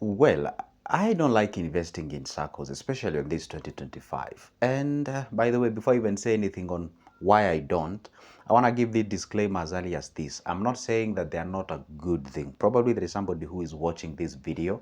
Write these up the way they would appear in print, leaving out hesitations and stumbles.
Well, I don't like investing in Saccos, especially on this 2025. And by the way, before I even say anything on why I don't, I want to give the disclaimer as early as this. I'm not saying that they are not a good thing. Probably there is somebody who is watching this video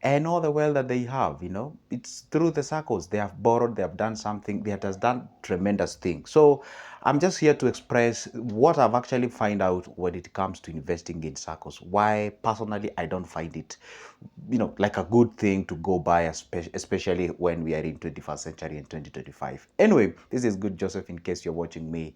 and all the wealth that they have, it's through the Saccos. They have borrowed, they have done something, they has done tremendous things. So I'm just here to express what I've actually find out when it comes to investing in Saccos. Why personally I don't find it, like a good thing to go by, especially when we are in 21st century and 2025. Anyway, this is Good Joseph. In case you're watching me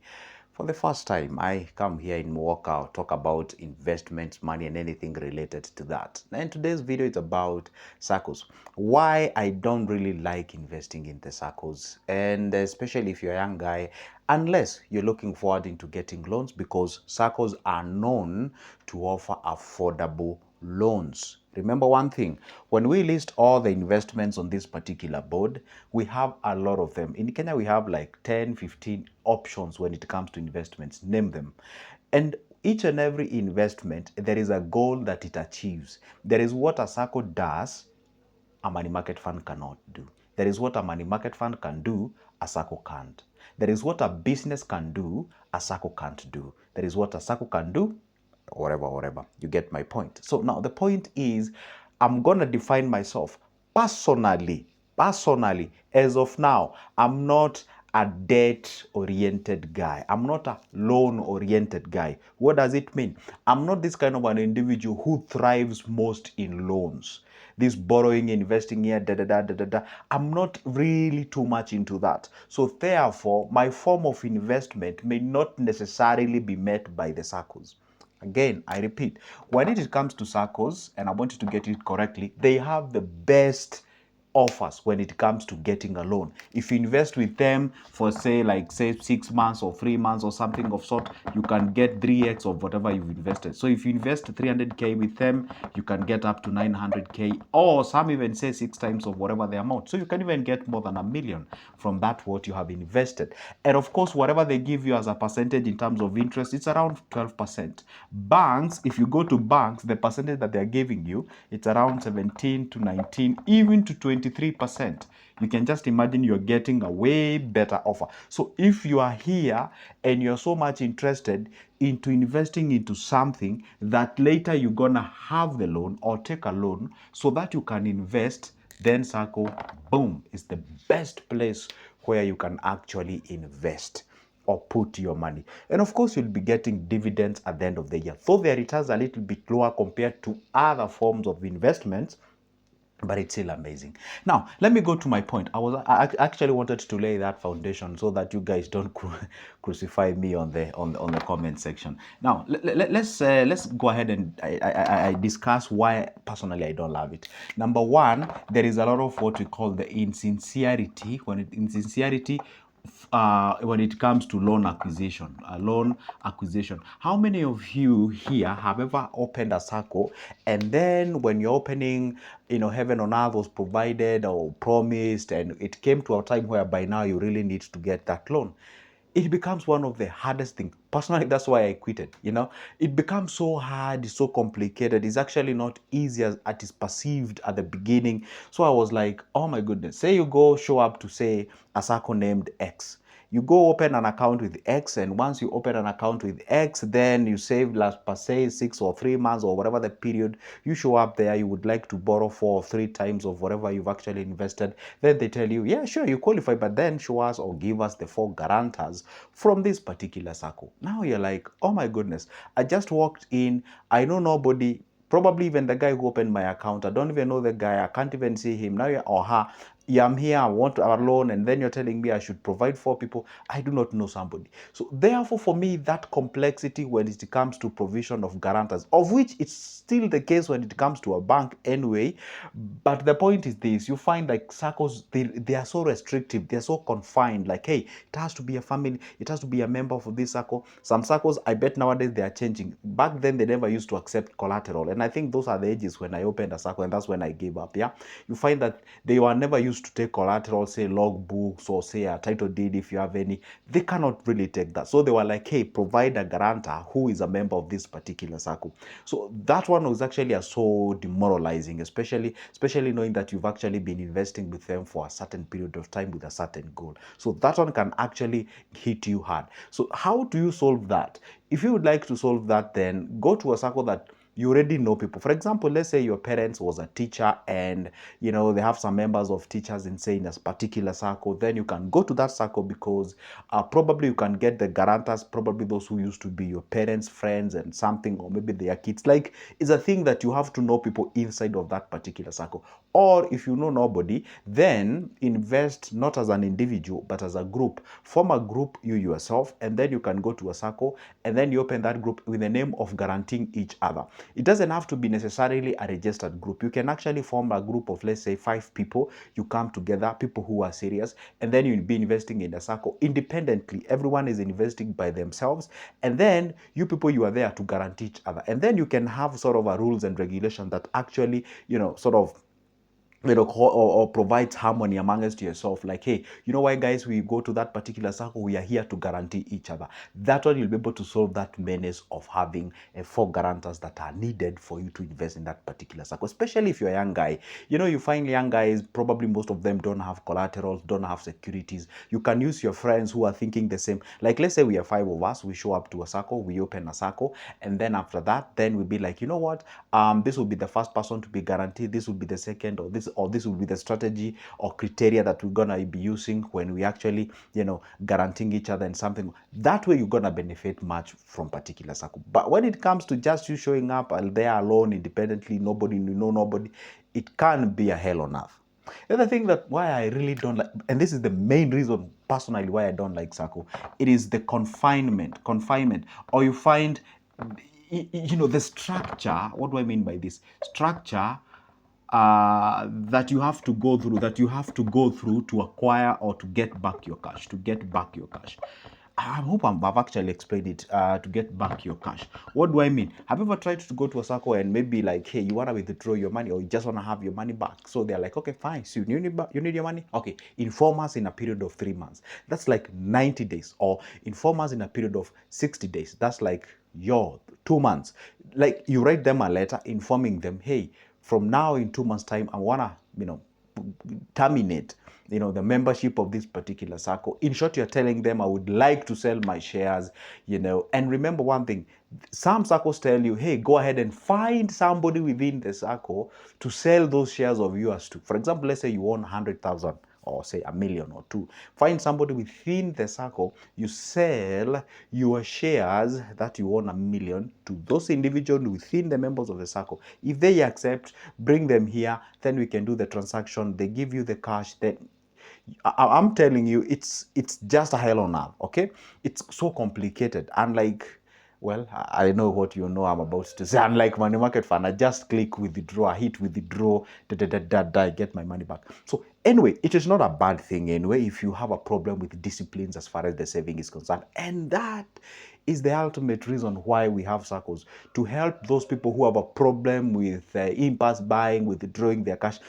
for the first time, I come here in Milwaukee, talk about investments, money, and anything related to that. And today's video is about Saccos. Why I don't really like investing in the Saccos, and especially if you're a young guy, unless you're looking forward into getting loans, because Saccos are known to offer affordable loans. Remember one thing, when we list all the investments on this particular board, we have a lot of them. In Kenya, we have like 10, 15 options when it comes to investments. Name them. And each and every investment, there is a goal that it achieves. There is what a Sacco does, a money market fund cannot do. There is what a money market fund can do, a Sacco can't. There is what a business can do, a Sacco can't do. There is what a Sacco can do, whatever. You get my point. So now the point is, I'm going to define myself personally, as of now. I'm not a debt-oriented guy. I'm not a loan-oriented guy. What does it mean? I'm not this kind of an individual who thrives most in loans. This borrowing, investing here, I'm not really too much into that. So therefore, my form of investment may not necessarily be met by the Saccos. Again, I repeat, when it comes to Saccos, and I want you to get it correctly, they have the best offers when it comes to getting a loan. If you invest with them for say 6 months or 3 months or something of sort, you can get 3x of whatever you've invested. So if you invest 300k with them, you can get up to 900k, or some even say 6 times of whatever the amount. So you can even get more than $1 million from that what you have invested. And of course, whatever they give you as a percentage in terms of interest, it's around 12%. Banks, if you go to banks, the percentage that they're giving you, it's around 17 to 19, even to 23%. You can just imagine you're getting a way better offer. So if you are here and you're so much interested into investing into something that later you're gonna have the loan or take a loan so that you can invest, then Sacco, boom, is the best place where you can actually invest or put your money. And of course, you'll be getting dividends at the end of the year. Though their returns are a little bit lower compared to other forms of investments, but it's still amazing. Now, let me go to my point. I actually wanted to lay that foundation so that you guys don't crucify me on the comment section. Now, let's go ahead and I discuss why personally I don't love it. Number one, there is a lot of what we call the insincerity. Insincerity when it comes to loan acquisition. How many of you here have ever opened a Sacco, and then when you're opening, heaven on earth was provided or promised, and it came to a time where by now you really need to get that loan? It becomes one of the hardest things. Personally, that's why I quitted. It becomes so hard, so complicated. It's actually not easy as it is perceived at the beginning. So I was like, oh my goodness. Say you go show up to say a Sacco named X. You go open an account with X, and once you open an account with X, then you save, last per se, 6 or 3 months or whatever the period, you show up there, you would like to borrow 4 or 3 times of whatever you've actually invested. Then they tell you, yeah, sure, you qualify, but then show us or give us the 4 guarantors from this particular Sacco. Now you're like, oh my goodness, I just walked in, I know nobody. Probably even the guy who opened my account, I don't even know the guy, I can't even see him. Now or her, yeah, I'm here, I want a loan, and then you're telling me I should provide 4 people. I do not know somebody. So therefore, for me, that complexity when it comes to provision of guarantors, of which it's still the case when it comes to a bank anyway. But the point is this, you find like Saccos, they are so restrictive, they're so confined. Like, hey, it has to be a family, it has to be a member of this Sacco. Some Saccos, I bet nowadays they are changing. Back then, they never used to accept collateral. And I think those are the ages when I opened a Sacco, and that's when I gave up. Yeah, you find that they were never used refuse to take collateral, say log books or say a title deed if you have any, they cannot really take that. So they were like, hey, provide a guarantor who is a member of this particular Sacco. So that one was actually so demoralizing, especially knowing that you've actually been investing with them for a certain period of time with a certain goal. So that one can actually hit you hard. So how do you solve that? If you would like to solve that, then go to a Sacco that you already know people. For example, let's say your parents was a teacher and they have some members of teachers in say in a particular Sacco. Then you can go to that Sacco because probably you can get the guarantors, probably those who used to be your parents' friends and something, or maybe their kids. Like, it's a thing that you have to know people inside of that particular Sacco. Or if you know nobody, then invest not as an individual but as a group. Form a group you yourself, and then you can go to a Sacco and then you open that group with the name of guaranteeing each other. It doesn't have to be necessarily a registered group. You can actually form a group of, let's say, 5 people. You come together, people who are serious, and then you'll be investing in the Sacco independently. Everyone is investing by themselves, and then you people, you are there to guarantee each other. And then you can have sort of a rules and regulation that actually, sort of or provides harmony amongst yourself. Like, hey, you know why, guys, we go to that particular Sacco, we are here to guarantee each other. That one, you'll be able to solve that menace of having 4 guarantors that are needed for you to invest in that particular Sacco. Especially if you're a young guy, you find young guys, probably most of them don't have collaterals, don't have securities. You can use your friends who are thinking the same. Like, let's say we are 5 of us, we show up to a Sacco, we open a Sacco, and then after that, then we'll be like, you know what, this will be the first person to be guaranteed, this will be the second, or this will be the strategy or criteria that we're gonna be using when we actually, guaranteeing each other in something. That way, you're gonna benefit much from particular Sacco. But when it comes to just you showing up there alone, independently, nobody, nobody, it can be a hell on earth. The other thing that why I really don't like, and this is the main reason personally why I don't like Sacco, it is the confinement, or you find, the structure. What do I mean by this? Structure that you have to go through to acquire or to get back your cash, I hope I've actually explained it. To get back your cash. What do I mean? Have you ever tried to go to a Sacco and maybe like, hey, you want to withdraw your money or you just want to have your money back? So they're like, okay, fine. So you need your money? Okay, inform us in a period of 3 months. That's like 90 days. Or inform us in a period of 60 days. That's like your 2 months. Like, you write them a letter informing them, hey, from now in 2 months' time, I want to, terminate the membership of this particular Sacco. In short, you're telling them, I would like to sell my shares, and remember one thing, some Saccos tell you, hey, go ahead and find somebody within the Sacco to sell those shares of yours to. For example, let's say you own 100,000 or say 1,000,000 or 2. Find somebody within the Sacco, you sell your shares that you own 1,000,000 to those individuals within the members of the Sacco. If they accept, bring them here, then we can do the transaction. They give you the cash, then I'm telling you, it's just a hell on earth, okay? It's so complicated. And like, well, I know what I'm about to say. Unlike money market fund, I just click withdraw, I hit withdraw, I get my money back. So anyway, it is not a bad thing anyway if you have a problem with disciplines as far as the saving is concerned. And that is the ultimate reason why we have Saccos, to help those people who have a problem with impulse buying, withdrawing their cash.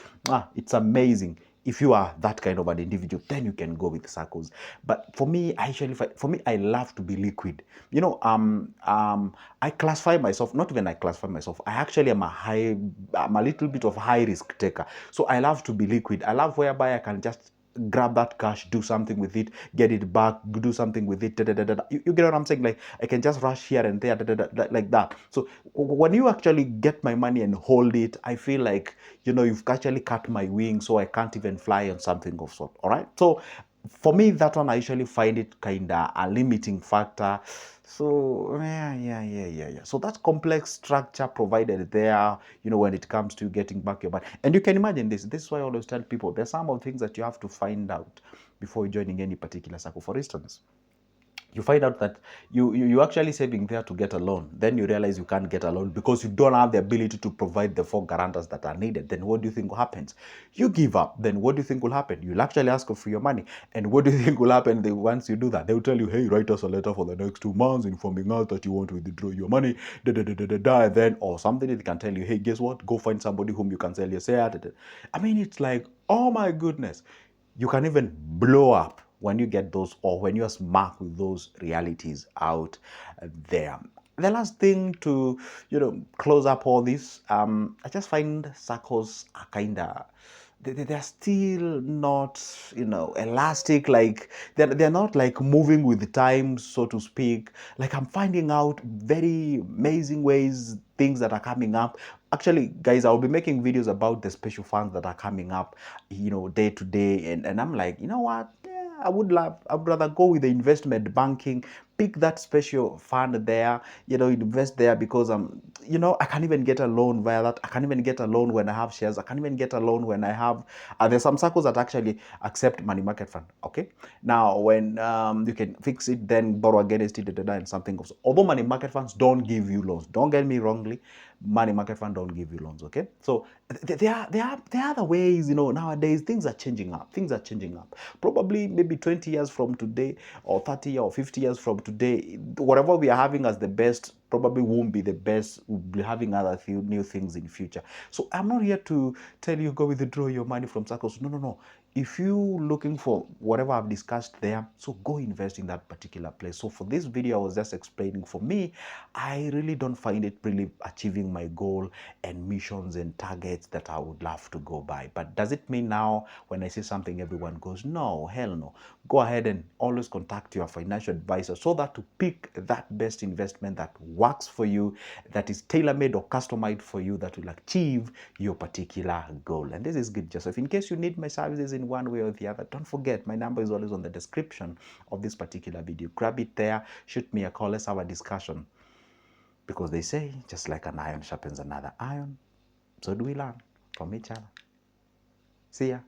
It's amazing. If you are that kind of an individual, then you can go with Saccos. But for me, I love to be liquid. I classify myself, not even I classify myself, I actually am I'm a little bit of high risk taker. So I love to be liquid. I love whereby I can just grab that cash, do something with it, get it back, do something with it. You get what I'm saying? Like, I can just rush here and there, like that. So when you actually get my money and hold it, I feel like, you've actually cut my wings, so I can't even fly on something of sort. All right. So for me, that one, I usually find it kind of a limiting factor. So yeah. So that complex structure provided there, when it comes to getting back your money. And you can imagine this. This is why I always tell people there's some of things that you have to find out before joining any particular Sacco. For instance, you find out that you actually saving there to get a loan. Then you realize you can't get a loan because you don't have the ability to provide the 4 guarantors that are needed. Then what do you think happens? You give up. Then what do you think will happen? You'll actually ask for your money. And what do you think will happen once you do that? They will tell you, hey, write us a letter for the next 2 months informing us that you want to withdraw your money, and then, or something they can tell you, hey, guess what? Go find somebody whom you can sell your share. I mean, it's like, oh my goodness. You can even blow up when you get those, or when you're smacked with those realities out there. The last thing to, close up all this, I just find Saccos are kind of, they're still not, elastic. Like they're not like moving with the times, so to speak. Like I'm finding out very amazing ways, things that are coming up. Actually, guys, I'll be making videos about the special funds that are coming up, day to day. And I'm like, you know what? Yeah, I'd rather go with the investment banking, pick that special fund there, invest there, because I can't even get a loan via that. I can't even get a loan when I have shares. I can't even get a loan when I have, there's some circles that actually accept money market fund. Okay. Now, when you can fix it, then borrow against it, and something goes. Although money market funds don't give you loans, don't get me wrongly, money market fund don't give you loans. Okay. So there are other ways, nowadays things are changing up. Things are changing up. Probably maybe 20 years from today, or 30 or 50 years from today, whatever we are having as the best probably won't be the best. We'll be having other new things in future. So I'm not here to tell you go withdraw your money from Saccos. No, no, no. If you looking for whatever I've discussed there, so go invest in that particular place. So for this video, I was just explaining, for me, I really don't find it really achieving my goal and missions and targets that I would love to go by. But does it mean now when I say something, everyone goes, no, hell no? Go ahead and always contact your financial advisor so that to pick that best investment that works for you, that is tailor-made or customized for you, that will achieve your particular goal. And this is good, Joseph. In case you need my services in one way or the other, don't forget, my number is always on the description of this particular video. Grab it there, shoot me a call, let's have a discussion. Because they say, just like an iron sharpens another iron, so do we learn from each other. See ya.